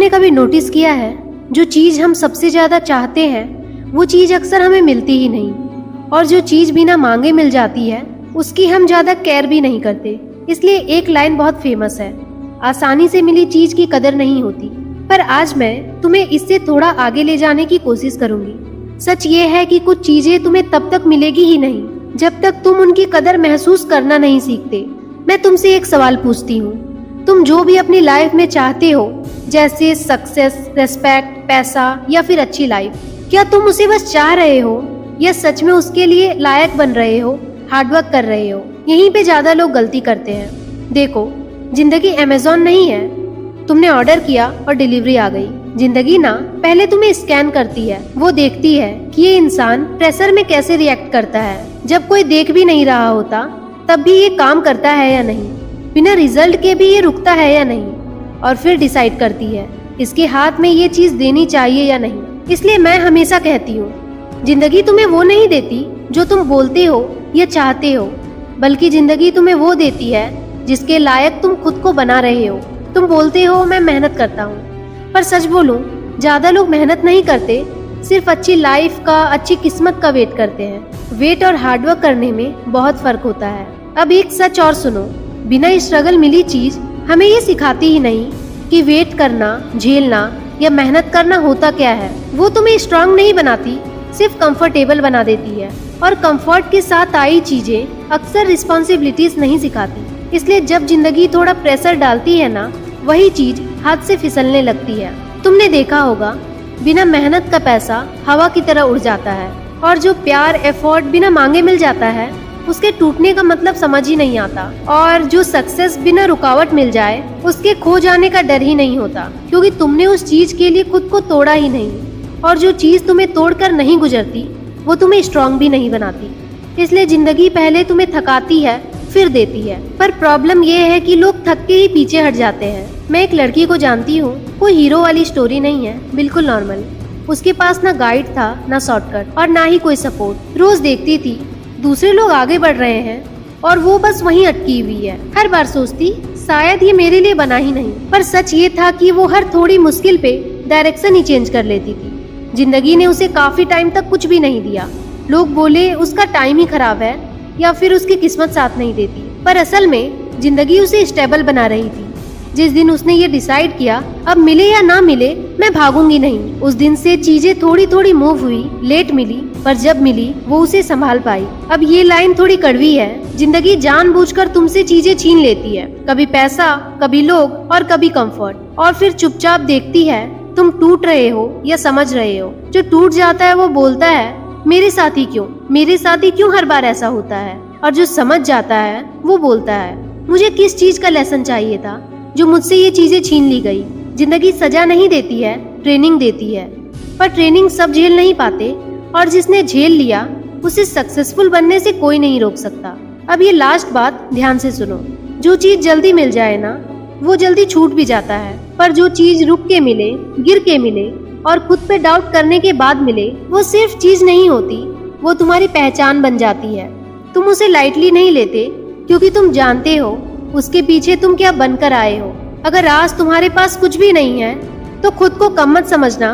तुमने कभी नोटिस किया है, जो चीज हम सबसे ज्यादा चाहते हैं वो चीज अक्सर हमें मिलती ही नहीं, और जो चीज बिना मांगे मिल जाती है उसकी हम ज्यादा केयर भी नहीं करते। इसलिए एक लाइन बहुत फेमस है, आसानी से मिली चीज की कदर नहीं होती। पर आज मैं तुम्हें इससे थोड़ा आगे ले जाने की कोशिश करूंगी। सच ये है कि कुछ चीजें तुम्हें तब तक मिलेगी ही नहीं जब तक तुम उनकी कदर महसूस करना नहीं सीखते। मैं तुमसे एक सवाल पूछती हूँ, तुम जो भी अपनी लाइफ में चाहते हो, जैसे सक्सेस, रेस्पेक्ट, पैसा या फिर अच्छी लाइफ, क्या तुम उसे बस चाह रहे हो या सच में उसके लिए लायक बन रहे हो, हार्डवर्क कर रहे हो? यहीं पे ज्यादा लोग गलती करते हैं। देखो, जिंदगी अमेज़न नहीं है, तुमने ऑर्डर किया और डिलीवरी आ गई। जिंदगी ना पहले तुम्हें स्कैन करती है, वो देखती है कि ये इंसान प्रेशर में कैसे रिएक्ट करता है, जब कोई देख भी नहीं रहा होता तब भी ये काम करता है या नहीं, बिना रिजल्ट के भी ये रुकता है या नहीं, और फिर डिसाइड करती है इसके हाथ में ये चीज देनी चाहिए या नहीं। इसलिए मैं हमेशा कहती हूँ, जिंदगी तुम्हें वो नहीं देती जो तुम बोलते हो या चाहते हो, बल्कि जिंदगी तुम्हें वो देती है जिसके लायक तुम खुद को बना रहे हो। तुम बोलते हो मैं मेहनत करता हूँ, पर सच बोलूं, ज्यादा लोग मेहनत नहीं करते, सिर्फ अच्छी लाइफ का, अच्छी किस्मत का वेट करते हैं। वेट और हार्डवर्क करने में बहुत फर्क होता है। अब एक सच और सुनो, बिना स्ट्रगल मिली चीज हमें ये सिखाती ही नहीं कि वेट करना, झेलना या मेहनत करना होता क्या है। वो तुम्हें स्ट्रांग नहीं बनाती, सिर्फ कंफर्टेबल बना देती है, और कंफर्ट के साथ आई चीजें अक्सर रिस्पॉन्सिबिलिटीज नहीं सिखाती। इसलिए जब जिंदगी थोड़ा प्रेशर डालती है ना, वही चीज हाथ से फिसलने लगती है। तुमने देखा होगा, बिना मेहनत का पैसा हवा की तरह उड़ जाता है, और जो प्यार, एफर्ट बिना मांगे मिल जाता है उसके टूटने का मतलब समझ ही नहीं आता। और जो सक्सेस बिना रुकावट मिल जाए उसके खो जाने का डर ही नहीं होता, क्योंकि तुमने उस चीज के लिए खुद को तोड़ा ही नहीं। और जो चीज तुम्हें तोड़कर नहीं गुजरती वो तुम्हें स्ट्रांग भी नहीं बनाती। इसलिए जिंदगी पहले तुम्हें थकाती है, फिर देती है। पर प्रॉब्लम ये है कि लोग थक के ही पीछे हट जाते हैं। मैं एक लड़की को जानती हूँ, कोई हीरो वाली स्टोरी नहीं है, बिल्कुल नॉर्मल। उसके पास ना गाइड था, ना शॉर्टकट, और ना ही कोई सपोर्ट। रोज देखती थी दूसरे लोग आगे बढ़ रहे हैं और वो बस वहीं अटकी हुई है। हर बार सोचती शायद ये मेरे लिए बना ही नहीं। पर सच ये था कि वो हर थोड़ी मुश्किल पे डायरेक्शन ही चेंज कर लेती थी। जिंदगी ने उसे काफी टाइम तक कुछ भी नहीं दिया। लोग बोले उसका टाइम ही खराब है या फिर उसकी किस्मत साथ नहीं देती, पर असल में जिंदगी उसे स्टेबल बना रही थी। जिस दिन उसने ये डिसाइड किया, अब मिले या ना मिले मैं भागूंगी नहीं, उस दिन से चीजें थोड़ी थोड़ी मूव हुई। लेट मिली, पर जब मिली वो उसे संभाल पाई। अब ये लाइन थोड़ी कड़वी है, जिंदगी जानबूझकर तुमसे चीजें छीन लेती है, कभी पैसा, कभी लोग और कभी कंफर्ट, और फिर चुपचाप देखती है तुम टूट रहे हो या समझ रहे हो। जो टूट जाता है वो बोलता है मेरे साथ ही क्यों हर बार ऐसा होता है, और जो समझ जाता है वो बोलता है मुझे किस चीज का लेसन चाहिए था जो मुझसे ये चीजें छीन ली गई। जिंदगी सजा नहीं देती है, ट्रेनिंग देती है, पर ट्रेनिंग सब झेल नहीं पाते, और जिसने झेल लिया उसे सक्सेसफुल बनने से कोई नहीं रोक सकता। अब ये लास्ट बात ध्यान से सुनो, जो चीज जल्दी मिल जाए ना वो जल्दी छूट भी जाता है, पर जो चीज रुक के मिले, गिर के मिले और खुद पे डाउट करने के बाद मिले, वो सिर्फ चीज नहीं होती, वो तुम्हारी पहचान बन जाती है। तुम उसे लाइटली नहीं लेते, क्योंकि तुम जानते हो उसके पीछे तुम क्या बनकर आए हो। अगर आज तुम्हारे पास कुछ भी नहीं है तो खुद को कम मत समझना,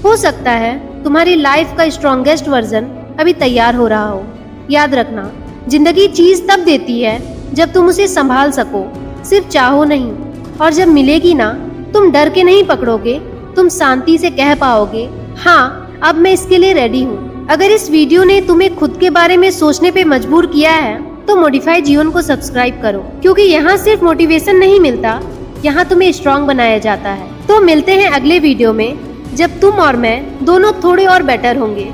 हो सकता है तुम्हारी लाइफ का स्ट्रॉन्गेस्ट वर्जन अभी तैयार हो रहा हो। याद रखना, जिंदगी चीज तब देती है जब तुम उसे संभाल सको, सिर्फ चाहो नहीं। और जब मिलेगी ना, तुम डर के नहीं पकड़ोगे, तुम शांति से कह पाओगे हाँ अब मैं इसके लिए रेडी हूँ। अगर इस वीडियो ने तुम्हें खुद के बारे में सोचने पे मजबूर किया है तो मॉडिफाई जीवन को सब्सक्राइब करो, क्योंकि यहाँ सिर्फ मोटिवेशन नहीं मिलता, यहाँ तुम्हें स्ट्रांग बनाया जाता है। तो मिलते हैं अगले वीडियो में, जब तुम और मैं दोनों थोड़े और बेटर होंगे।